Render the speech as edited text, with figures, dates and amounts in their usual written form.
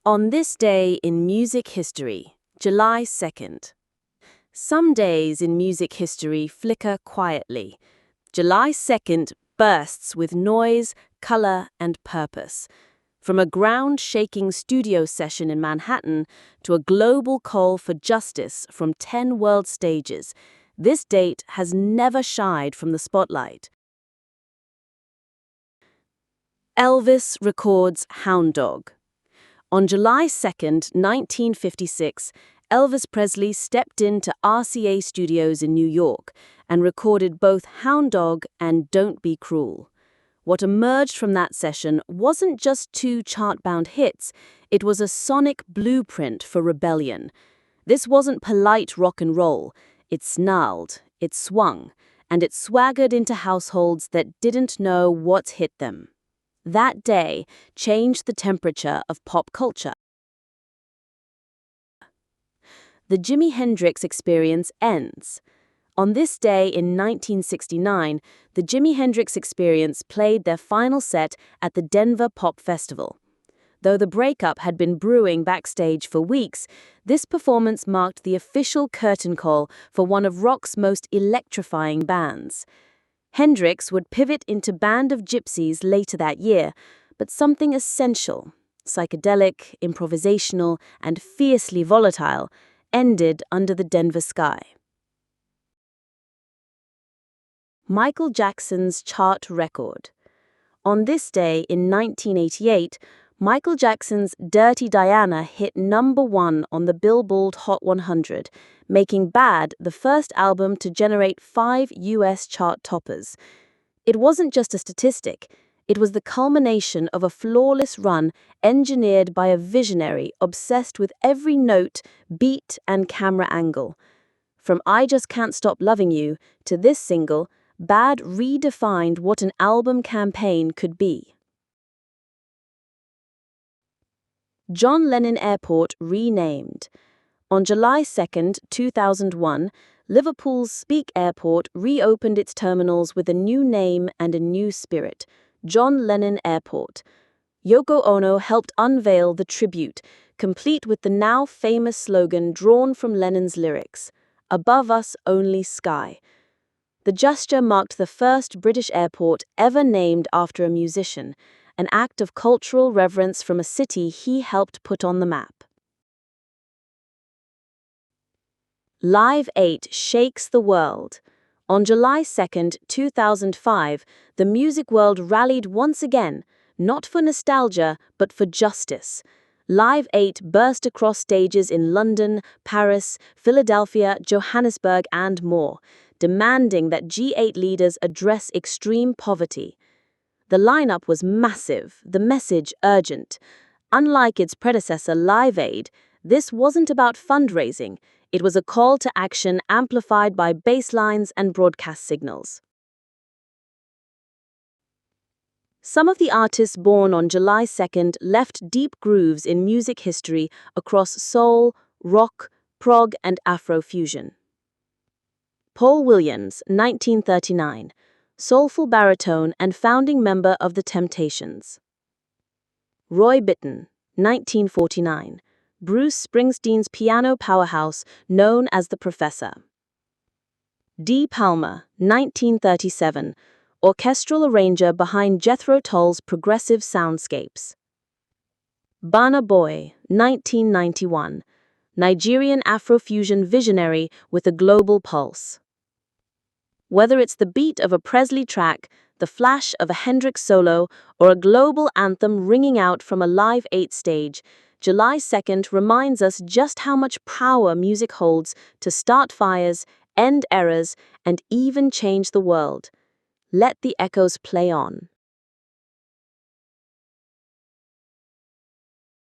On this day in music history, July 2nd. Some days in music history flicker quietly. July 2nd bursts with noise, color, and purpose. From a ground-shaking studio session in Manhattan to a global call for justice from 10 world stages, this date has never shied from the spotlight. Elvis records Hound Dog. On July 2nd, 1956, Elvis Presley stepped into RCA Studios in New York and recorded both Hound Dog and Don't Be Cruel. What emerged from that session wasn't just two chart-bound hits, it was a sonic blueprint for rebellion. This wasn't polite rock and roll, it snarled, it swung, and it swaggered into households that didn't know what hit them. That day changed the temperature of pop culture. The Jimi Hendrix Experience ends. On this day in 1969, the Jimi Hendrix Experience played their final set at the Denver Pop Festival. Though the breakup had been brewing backstage for weeks, this performance marked the official curtain call for one of rock's most electrifying bands. Hendrix would pivot into Band of Gypsys later that year, but something essential, psychedelic, improvisational, and fiercely volatile, ended under the Denver sky. Michael Jackson's chart record. On this day in 1988, Michael Jackson's Dirty Diana hit #1 on the Billboard Hot 100, making Bad the first album to generate 5 US chart toppers. It wasn't just a statistic, it was the culmination of a flawless run engineered by a visionary obsessed with every note, beat, and camera angle. From I Just Can't Stop Loving You to this single, Bad redefined what an album campaign could be. John Lennon Airport renamed. On July 2, 2001, Liverpool's Speke Airport reopened its terminals with a new name and a new spirit, John Lennon Airport. Yoko Ono helped unveil the tribute, complete with the now famous slogan drawn from Lennon's lyrics, "Above us only sky." The gesture marked the first British airport ever named after a musician, an act of cultural reverence from a city he helped put on the map. Live 8 shakes the world. On July 2, 2005, the music world rallied once again, not for nostalgia, but for justice. Live 8 burst across stages in London, Paris, Philadelphia, Johannesburg, and more, demanding that G8 leaders address extreme poverty. The lineup was massive, the message urgent. Unlike its predecessor Live Aid, this wasn't about fundraising, it was a call to action amplified by bass lines and broadcast signals. Some of the artists born on July 2 left deep grooves in music history across soul, rock, prog, and Afrofusion. Paul Williams, 1939. Soulful baritone and founding member of The Temptations. Roy Bittan, 1949. Bruce Springsteen's piano powerhouse known as the Professor. Dee Palmer, 1937. Orchestral arranger behind Jethro Tull's progressive soundscapes. Burna Boy, 1991. Nigerian Afrofusion visionary with a global pulse. Whether it's the beat of a Presley track, the flash of a Hendrix solo, or a global anthem ringing out from a Live 8 stage, July 2 reminds us just how much power music holds to start fires, end eras, and even change the world. Let the echoes play on.